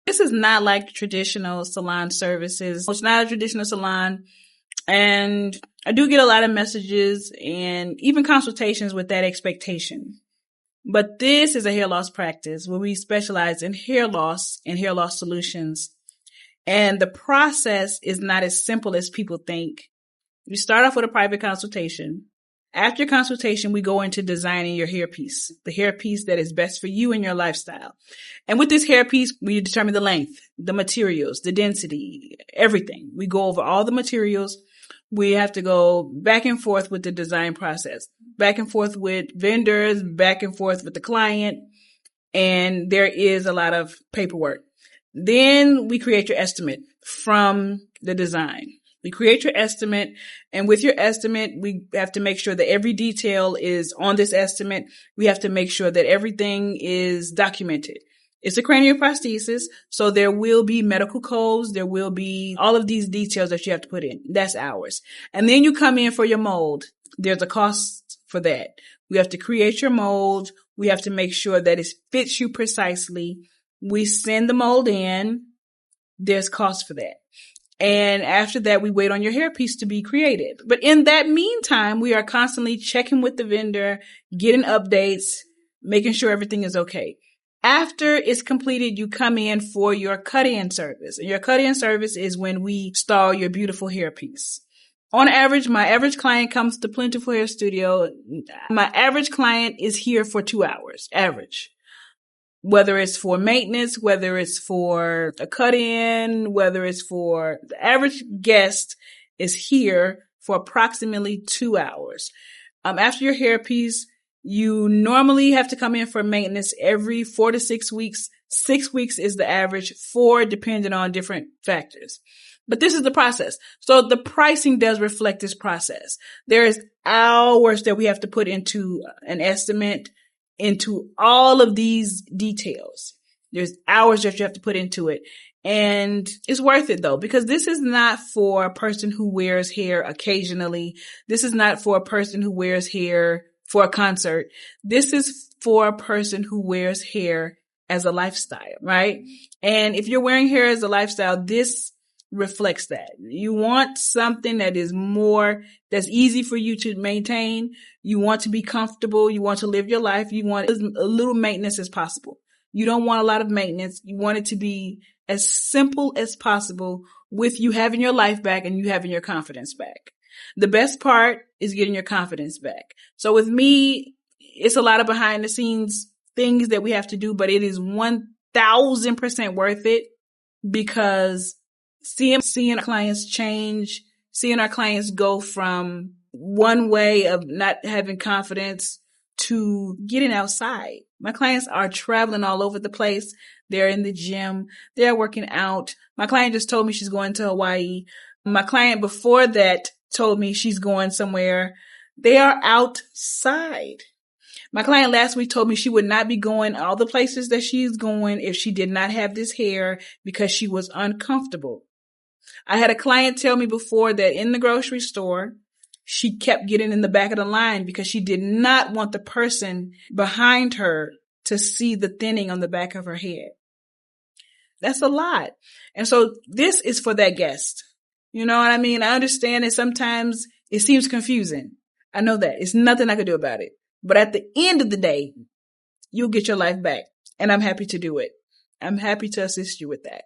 This is not like traditional salon services. It's not a traditional salon. And I do get a lot of messages and even consultations with that expectation. But this is a hair loss practice where we specialize in hair loss and hair loss solutions. And the process is not as simple as people think. We start off with a private consultation. After consultation, we go into designing your hairpiece, the hairpiece that is best for you and your lifestyle. And with this hairpiece, we determine the length, the materials, the density, everything. We go over all the materials. We have to go back and forth with the design process, back and forth with vendors, back and forth with the client. And there is a lot of paperwork. Then we create your estimate from the design. We create your estimate, and with your estimate, we have to make sure that every detail is on this estimate. We have to make sure that everything is documented. It's a cranial prosthesis, so there will be medical codes. There will be all of these details that you have to put in. That's ours. And then you come in for your mold. There's a cost for that. We have to create your mold. We have to make sure that it fits you precisely. We send the mold in. There's cost for that. And after that, we wait on your hairpiece to be created. But in that meantime, we are constantly checking with the vendor, getting updates, making sure everything is okay. After it's completed, you come in for your cut-in service. And your cut-in service is when we style your beautiful hairpiece. On average, my average client comes to Plentiful Hair Studio. My average client is here for 2 hours, average. Whether it's for maintenance, whether it's for a cut-in, whether it's for the average guest is here for approximately 2 hours. After your hairpiece, you normally have to come in for maintenance every 4 to 6 weeks. 6 weeks is the average, 4 depending on different factors. But this is the process. So the pricing does reflect this process. There is hours that we have to put into an estimate, into all of these details. There's hours that you have to put into it. And it's worth it though, because this is not for a person who wears hair occasionally. This is not for a person who wears hair for a concert. This is for a person who wears hair as a lifestyle, right? And if you're wearing hair as a lifestyle, this reflects that. You want something that is that's easy for you to maintain. You want to be comfortable. You want to live your life. You want as little maintenance as possible. You don't want a lot of maintenance. You want it to be as simple as possible with you having your life back and you having your confidence back. The best part is getting your confidence back. So with me, it's a lot of behind the scenes things that we have to do, but it is 1000% worth it because seeing our clients change, seeing our clients go from one way of not having confidence to getting outside. My clients are traveling all over the place. They're in the gym. They're working out. My client just told me she's going to Hawaii. My client before that told me she's going somewhere. They are outside. My client last week told me she would not be going all the places that she's going if she did not have this hair because she was uncomfortable. I had a client tell me before that in the grocery store, she kept getting in the back of the line because she did not want the person behind her to see the thinning on the back of her head. That's a lot. And so this is for that guest. You know what I mean? I understand that sometimes it seems confusing. I know that. It's nothing I can do about it. But at the end of the day, you'll get your life back. And I'm happy to do it. I'm happy to assist you with that.